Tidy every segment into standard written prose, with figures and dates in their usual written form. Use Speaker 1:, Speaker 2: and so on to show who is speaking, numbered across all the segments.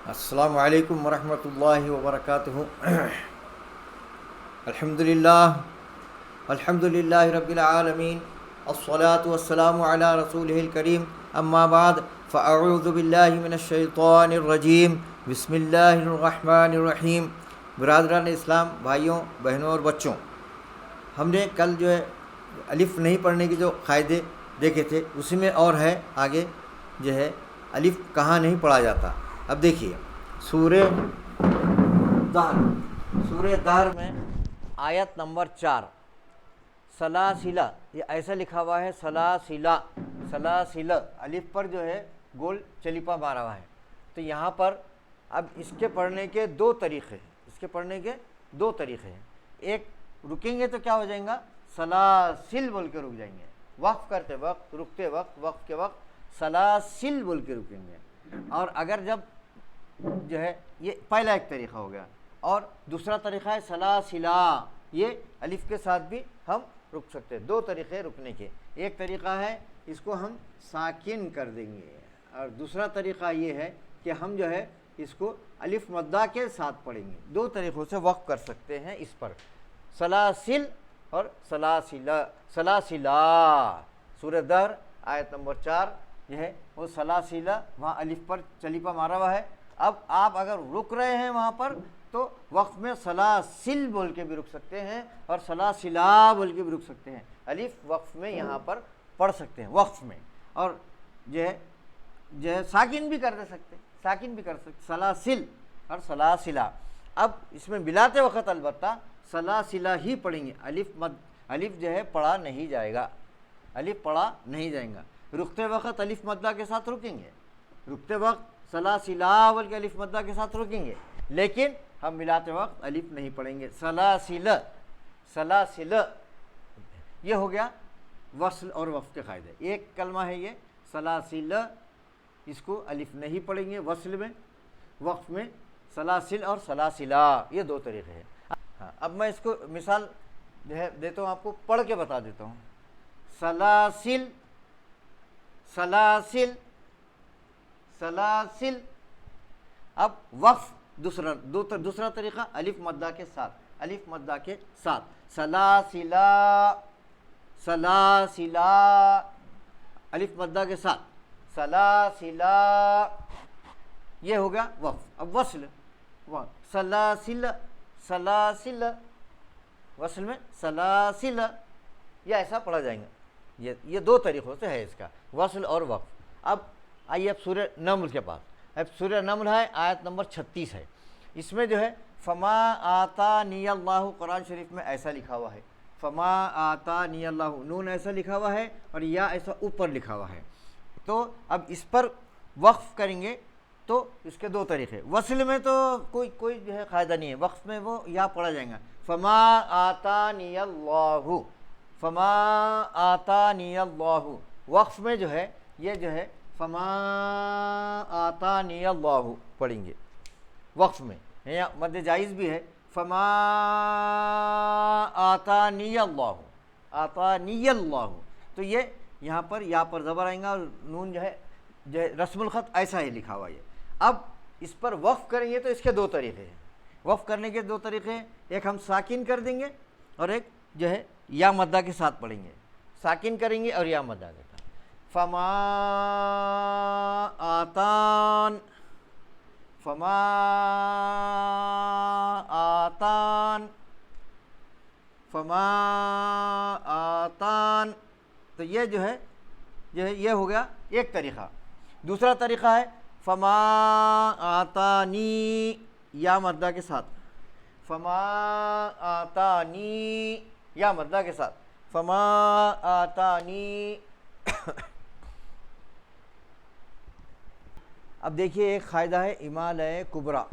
Speaker 1: السلام علیکم ورحمۃ اللہ وبرکاتہ۔ الحمد للہ رب العالمین، الصلاۃ والسلام علی رسولہ الکریم، اما بعد فاعوذ باللہ من الشیطان الرجیم، بسم اللہ الرحمن الرحیم۔ برادران اسلام، بھائیوں بہنوں اور بچوں، ہم نے کل جو ہے الف نہیں پڑھنے کے جو قاعدے دیکھے تھے، اسی میں اور ہے آگے جو ہے الف کہاں نہیں پڑھا جاتا۔ اب دیکھیے سورہ دہر میں آیت نمبر 4 سلاسلہ، یہ ایسا لکھا ہوا ہے سلاسلہ، الف پر جو ہے گول چلیپا مارا ہوا ہے۔ تو یہاں پر اب اس کے پڑھنے کے دو طریقے ہیں، ایک رکیں گے تو کیا ہو جائیں گا، سلاسل بول کے رک جائیں گے، وقف کرتے وقت، رکتے وقت، وقف کے وقت سلاسل بول کے رکیں گے۔ اور اگر جب جو ہے یہ پہلا ایک طریقہ ہو گیا، اور دوسرا طریقہ ہے سلاسلہ، یہ الف کے ساتھ بھی ہم رک سکتے ہیں۔ دو طریقے رکنے کے، ایک طریقہ ہے اس کو ہم ساکن کر دیں گے، اور دوسرا طریقہ یہ ہے کہ ہم جو ہے اس کو الف مدہ کے ساتھ پڑھیں گے۔ دو طریقوں سے وقف کر سکتے ہیں اس پر، سلاسل اور سلاسلہ۔ سورہ دہر آیت نمبر 4 یہ ہے وہ سلاسلہ، وہاں الف پر چلیپا مارا ہوا ہے۔ اب آپ اگر رک رہے ہیں وہاں پر تو وقف میں سلاسل بول کے بھی رک سکتے ہیں اور سلاسلہ بول کے بھی رک سکتے ہیں۔ الف وقف میں یہاں پر پڑھ سکتے ہیں، وقف میں، اور جو ہے ساکن بھی کر سکتے، سلاسل اور سلاسلہ۔ اب اس میں ملاتے وقت البتہ سلاسلہ ہی پڑھیں گے، الف جو ہے پڑھا نہیں جائے گا، رکتے وقت الف مدہ کے ساتھ رکیں گے، رکتے وقت سلاسلہ بول کے الف مدہ کے ساتھ رکیں گے، لیکن ہم ملاتے وقت الف نہیں پڑھیں گے۔ سلاسلہ یہ ہو گیا وصل اور وقف کے قاعدے۔ ایک کلمہ ہے یہ سلاسلہ، اس کو الف نہیں پڑھیں گے وصل میں، وقف میں سلاسل اور سلاسلہ، یہ دو طریقے ہیں۔ ہاں، اب میں اس کو مثال جو ہے دیتا ہوں، آپ کو پڑھ کے بتا دیتا ہوں۔ سلاسل، اب وقف دوسرا طریقہ الف مدہ کے ساتھ، سلاسلہ، الف مدہ کے ساتھ، سلاسلہ، یہ ہو گیا وقف۔ اب وصل، سلاسل، وصل میں سلاسل، یہ ایسا پڑھا جائیں گا۔ یہ دو طریقوں سے ہے اس کا، وصل اور وقف۔ اب آئیے اب سورہ نمل کے پاس۔ اب سورہ نمل ہے، آیت نمبر 36 ہے۔ اس میں جو ہے فما آتانی اللہ، قرآن شریف میں ایسا لکھا ہوا ہے، فما آتانی اللہ، نون ایسا لکھا ہوا ہے اور یا ایسا اوپر لکھا ہوا ہے۔ تو اب اس پر وقف کریں گے تو اس کے دو طریقے، وصل میں تو کوئی جو ہے قاعدہ نہیں ہے، وقف میں وہ یا پڑھا جائے گا، فما آتانی اللہ، فما آتانی اللہ۔ وقف میں جو ہے یہ جو ہے فما آتانی اللہ پڑھیں گے وقف میں، یا مد جائز بھی ہے، فما آتانی اللہ، تو یہ یہاں پر یا پر زبر آئیں گا اور نون جو ہے رسم الخط ایسا ہی لکھا ہوا ہے۔ اب اس پر وقف کریں گے تو اس کے دو طریقے ہیں، وقف کرنے کے دو طریقے ہیں، ایک ہم ساکن کر دیں گے اور ایک جو ہے یا مدہ کے ساتھ پڑھیں گے، ساکن کریں گے اور یا مدہ کے ساتھ۔ فما آتان، تو یہ جو ہے یہ ہو گیا ایک طریقہ۔ دوسرا طریقہ ہے فما آتانی، یا مدہ کے ساتھ، فما آتانی، یا مدہ کے ساتھ، فما آتانی۔ اب دیکھیے ایک قاعدہ ہے امالۂ کبریٰ،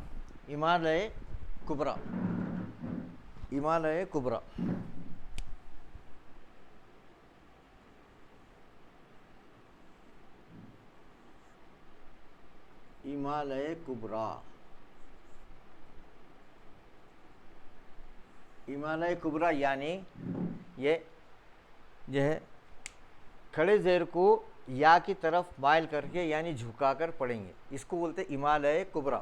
Speaker 1: امالۂ کبریٰ یعنی یہ جو ہے کھڑے زیر کو یا کی طرف مائل کر کے یعنی جھکا کر پڑھیں گے، اس کو بولتے امالۂ کبریٰ۔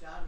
Speaker 1: 4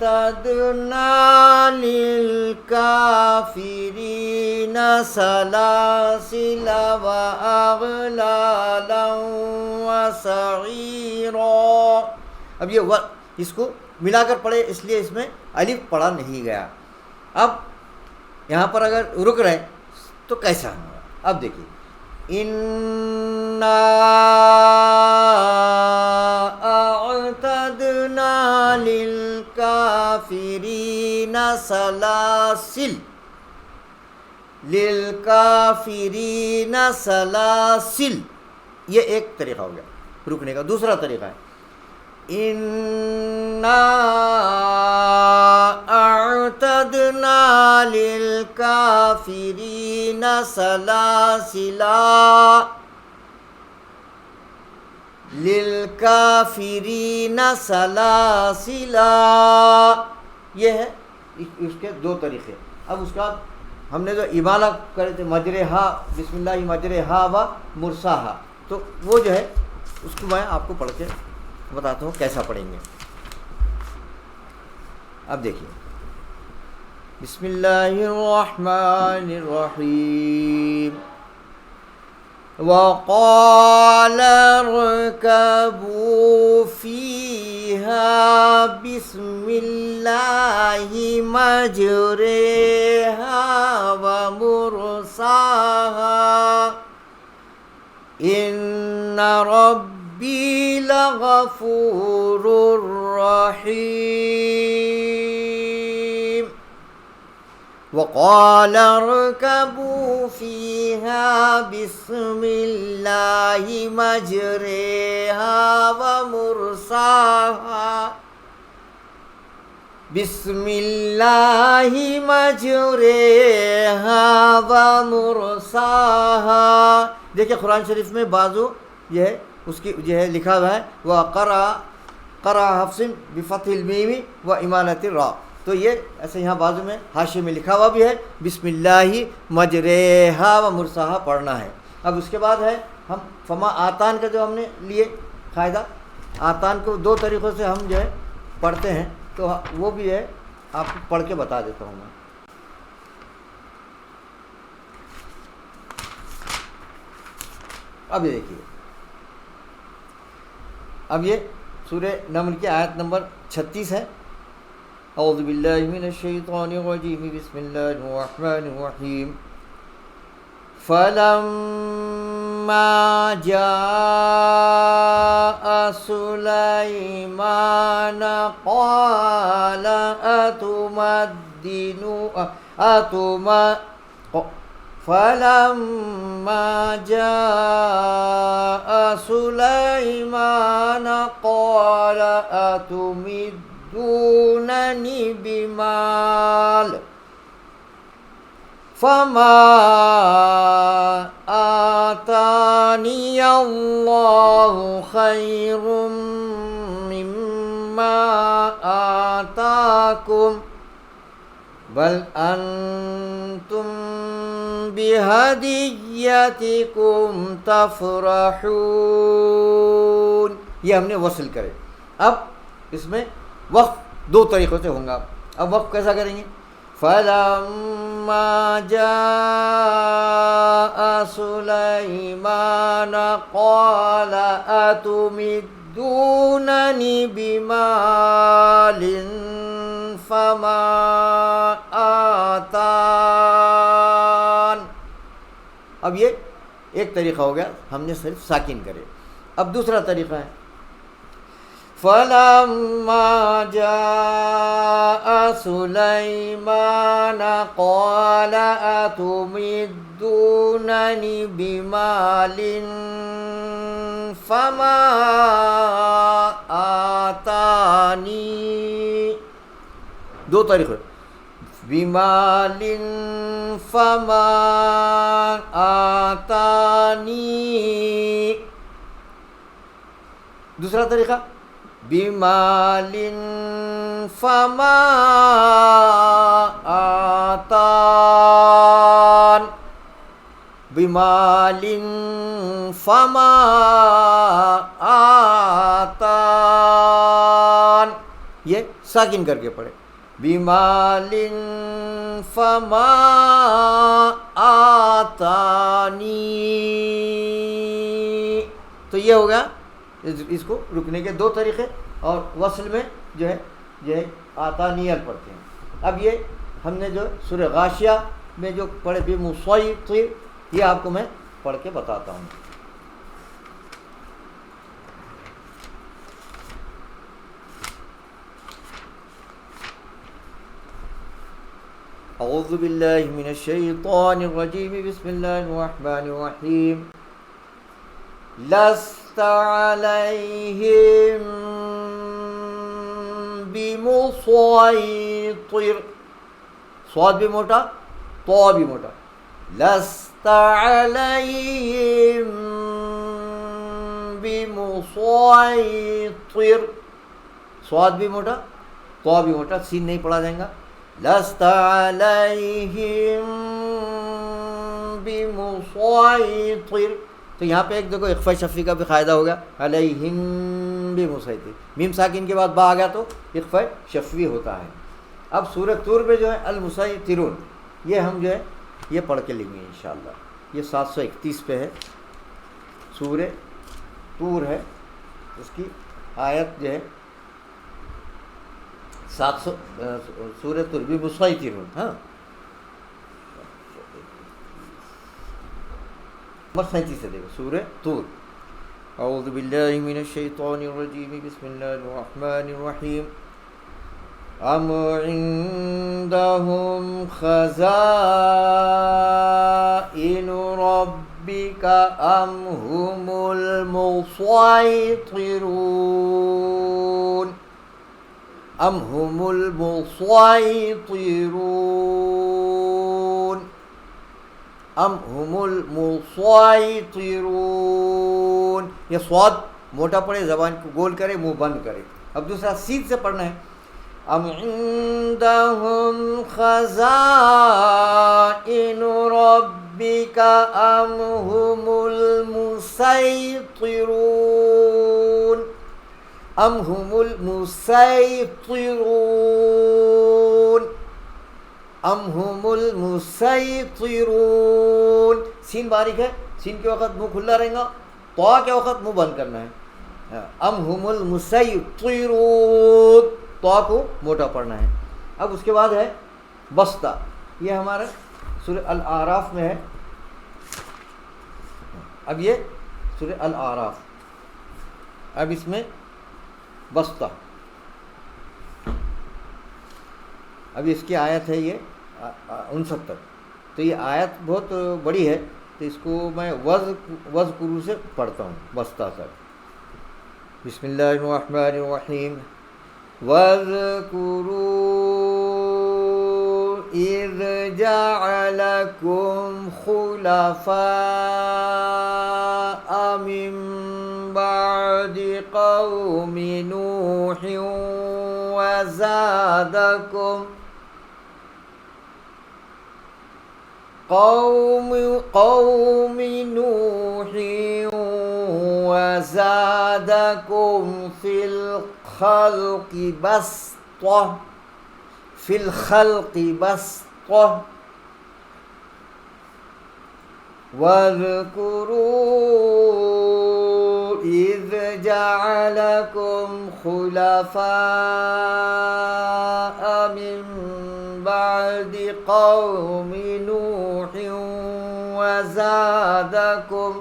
Speaker 1: وَأَعْتَدْنَا لِلْكَافِرِينَ سَلَاسِلَ وَأَغْلَالًا وَسَعِيرًا. اب یہ اس کو ملا کر پڑھے اس لیے اس میں الف پڑھا نہیں گیا. اب یہاں پر اگر رک رہے تو کیسا ہوگا؟ اب دیکھیے اِنَّا اعتدنا للکافرین سلاسل. للکافرین سلاسل یہ ایک طریقہ ہو گیا رکنے کا. دوسرا طریقہ ہے اِنَّا اعتدنا للکافرین سلاسلا. للکافرین سلاسلا یہ ہے اس کے دو طریقے. اب اس کا ہم نے جو ابالہ کرے تھے مجرہا بسم اللہ مجرہا و مرساہا، تو وہ جو ہے اس کو میں آپ کو پڑھ کے بتاتا ہوں کیسا پڑھیں گے. اب دیکھیے بسم اللہ الرحمن الرحیم. وَقَالَ ارْكَبُوا فِيهَا بِسْمِ اللَّهِ مَجْرَاهَا وَمُرْسَاهَا إِنَّ رَبِّي لَغَفُورٌ رَحِيمٌ. وَقَالَ ارْكَبُوا فِيهَا بِسْمِ اللَّهِ مَجْرَاهَا وَمُرْسَاهَا. بسم اللہ مجرہا ومرساہا. دیکھیں قرآن شریف میں بازو یہ ہے اس کی جو ہے لکھا ہوا ہے وَقَرَأَ حَفْصٍ بِفَتْحِ الْمِيمِ وَإِمَالَةِ الرَّاءِ. تو یہ ایسے یہاں بازو میں حاشیے میں لکھا ہوا بھی ہے بسم اللہ مجرہا ومرساہا پڑھنا ہے. اب اس کے بعد ہے ہم فما آتان کا جو ہم نے لیے قاعدہ، آتان کو دو طریقوں سے ہم جو ہے پڑھتے ہیں، تو وہ بھی ہے آپ کو پڑھ کے بتا دیتا ہوں میں. اب یہ دیکھیے، اب یہ سورہ نمل کی آیت نمبر 36 ہے. اعوذ باللہ من الشیطان الرجیم بسم اللہ الرحمن الرحیم. فَلَمَّا جَاءَ سُلَيْمَانَ قَالَ فَلَمَّا جَاءَ سُلَيْمَانَ قَالَ أَتُمِدُّونَنِي بِمَالٍ فَمَا آتَانِيَ اللَّهُ خَيْرٌ مِّمَّا آتَاكُمْ بَلْ أَنْتُمْ بِهَدِيَّتِكُمْ تَفْرَحُونَ. یہ ہم نے وصل کرے. اب اس میں وقف دو طریقوں سے ہوں گا. اب وقف کیسا کریں گے؟ فَلَمَّا جَاءَ سُلَيْمَانَ قَالَ أَتُمِدُّونَنِي بِمَالٍ فَمَا آتَانِ. اب یہ ایک طریقہ ہو گیا، ہم نے صرف ساکن کرے. اب دوسرا طریقہ ہے فَلَمَّا جَاءَ سُلَيْمَانَ قَالَ أَتُمِدُّونَنِي بِمَالٍ فَمَا آتَانِي. دو طریقے بِمَالٍ فَمَا آتَانِي. دوسرا طریقہ بِمَالٍ فَمَا آتَانِ. بِمَالٍ فَمَا آتَانِ. یہ ساکن کر کے پڑھے. بِمَالٍ فَمَا آتَانِي. تو یہ ہو گیا اس کو رکنے کے دو طریقے. اور وصل میں جو ہے یہ آتانیل پڑھتے ہیں. اب یہ ہم نے جو سورہ غاشیہ میں جو پڑھے بِمُصَيْطِرٍ یہ آپ کو میں پڑھ کے بتاتا ہوں. اعوذ باللہ من الشیطان الرجیم بسم اللہ الرحمن الرحیم. لست علیہم بمسیطر. صاد بھی موٹا تو بھی موٹا. لست علیہم بمسیطر. صاد بھی موٹا تو بھی موٹا. سین نہیں پڑھا جائے گا. لست علیہم بمسیطر. تو یہاں پہ ایک دیکھو اخفاء شفوی کا بھی قاعدہ ہو گیا. علیہم بمسیطر. میم ساکن کے بعد با آ گیا تو اخفاء شفوی ہوتا ہے. اب سورہ طور میں جو ہے المسیطرون یہ ہم جو ہے یہ پڑھ کے لیں گے انشاءاللہ. یہ 731 پہ ہے. سورہ طور ہے, اس کی آیت جو ہے 700. سورہ طور بھی مسیطرون. ہاں نمبر 37 سے دیکھو سورہ طور. اعوذ باللہ من الشیطان الرجیم بسم اللہ الرحمن الرحیم. ام عندهم خزائن ربک ام هم المسیطرون. ام هم المسیطرون. ام هم المسیطرون. یہ صاد موٹا پڑے, زبان کو گول کرے, منہ بند کرے. اب دوسرا سین سے پڑھنا ہے. ام عندهم خزائن ربک ام هم المسیطرون. ام هم المسیطرون. ام هم المسیطرون. سین باریک ہے, سین کے وقت منہ کھلا رہے گا, تو کے وقت منہ بند کرنا ہے. ام هم المسیطرون, تو کو موٹا پڑھنا ہے. اب اس کے بعد ہے بسطہ. یہ ہمارا سورہ الاعراف میں ہے. اب یہ سورہ الاعراف. اب اس میں بسطہ. ابھی اس کی آیت ہے یہ 69. تو یہ آیت بہت بڑی ہے, تو اس کو میں وذکروا سے پڑھتا ہوں بسطہ تک. بسم اللہ الرحمن الرحیم. وَاذْكُرُوا إِذْ جَعَلَكُمْ خُلَفَاءَ مِنْ بَعْدِ قَوْمِ نُوحٍ وَزَادَكُمْ قوم نوح وزادكم في الخلق بسطة. واذكروا إذ جعلكم خلفاء من بعد قوم نوح وزادكم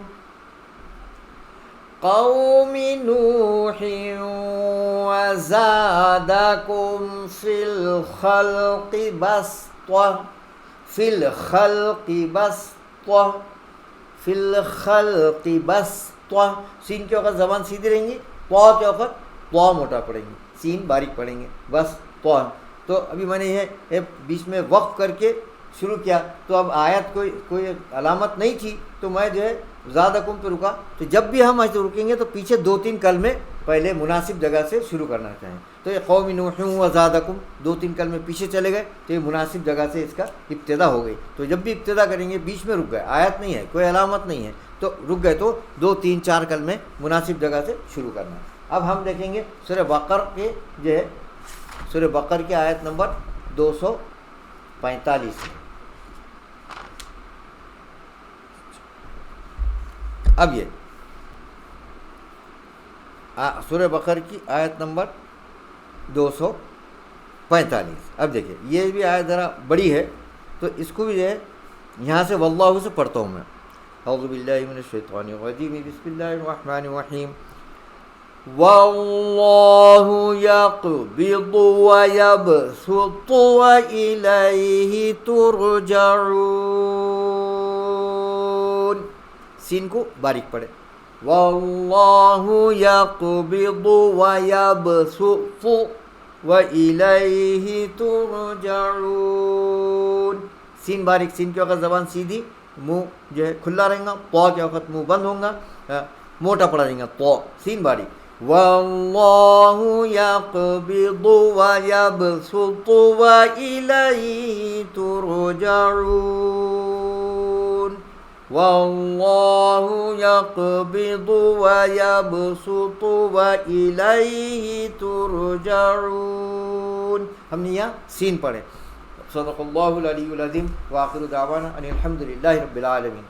Speaker 1: في الخلق بسطة. في الخلق بسطة. سین کے وقت زبان سیدھی رہیں گی, تو کے وقت تو موٹا پڑیں گے, سین باریک پڑیں گے, بس تو. تو ابھی میں نے یہ بیچ میں وقف کر کے شروع کیا, تو اب آیت کوئی علامت نہیں تھی, تو میں جو ہے زادکم پہ رکا. تو جب بھی ہم ایسے رکیں گے تو پیچھے 2-3 کلمے پہلے مناسب جگہ سے شروع کرنا چاہیں. تو یہ قوم نوح و زادکم 2-3 کلمے پیچھے چلے گئے, تو یہ مناسب جگہ سے اس کا ابتدا ہو گئی. تو جب بھی ابتدا کریں گے بیچ میں رک گئے, آیت نہیں ہے, کوئی علامت نہیں ہے, تو رک گئے تو 2-3-4 کلمے مناسب جگہ سے شروع کرنا ہے. اب ہم دیکھیں گے سورہ بقرہ کے جو ہے سورہ بقر کی آیت نمبر 245 میں۔ اب یہ سورہ بقر کی آیت نمبر 245، اب دیکھیے یہ بھی آیت ذرا بڑی ہے، تو اس کو بھی جو ہے یہاں سے واللہ سے پڑھتا ہوں میں۔ اعوذ باللہ من الشیطان الرجیم، بسم اللہ الرحمن الرحیم۔ واللہ یقبض ویبسط وإلیہ ترجعون، سین کو باریک پڑھے، واللہ یقبض ویبسط وإلیہ ترجعون، سین باریک، سین کے وقت زبان سیدھی، منہ جو ہے کھلا رہیں گا، تو کے وقت منہ بند ہوں گا، موٹا پڑا رہیں گا، تو سین باریک، واللہ یقبض ویبسط وإلیہ ترجعون، واللہ یقبض ویبسط وإلیہ ترجعون۔ ہم نے یہاں سین پڑھے۔ صدق اللہ العلی العظیم، وآخر دعوانا ان الحمد للہ رب العالمین۔